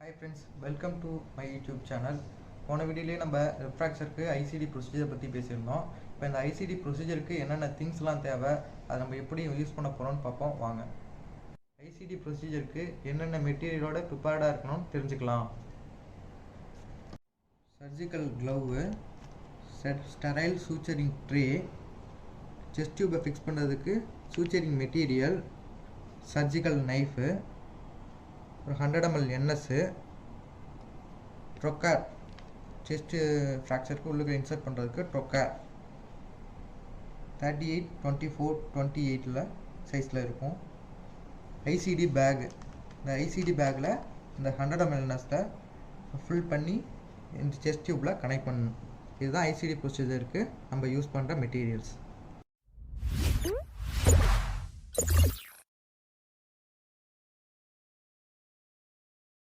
Hi friends, welcome to my YouTube channel. போன வீடியோலயே நம்ம ரெஃப்ராக்சருக்கு ICT procedure பற்றி பேசியிருந்தோம். இப்போ இந்த ஐசிடி ப்ரொசீஜருக்கு என்னென்ன திங்ஸ்லாம் தேவை, அதை நம்ம எப்படி யூஸ் பண்ண போகிறோம்னு பார்ப்போம் வாங்க. ஐசிடி ப்ரொசீஜருக்கு என்னென்ன மெட்டீரியலோட ப்ரிப்பேர்டாக இருக்கணும்னு தெரிஞ்சுக்கலாம். சர்ஜிக்கல் க்ளவு, ஸ்டெரைல் சூச்சரிங் ட்ரே, செஸ்ட் டியூபை ஃபிக்ஸ் பண்ணுறதுக்கு சூச்சரிங் மெட்டீரியல், சர்ஜிக்கல் நைஃபு, ஒரு 100 ml என்எஸ், ட்ரொக்கார் செஸ்ட்டு ஃப்ராக்சருக்கு உள்ளுக்கு இன்சர்ட் பண்ணுறதுக்கு ட்ரொக்கார் 38, 24, 28 சைஸில் இருக்கும். ஐசிடி பேக், இந்த ஐசிடி பேக்கில் இந்த 100 ml என்எஸில் ஃபில் பண்ணி இந்த செஸ்ட் டியூப்பில் கனெக்ட் பண்ணணும். இதுதான் ஐசிடி ப்ரொசீஜருக்கு நம்ம யூஸ் பண்ணுற மெட்டீரியல்ஸ்.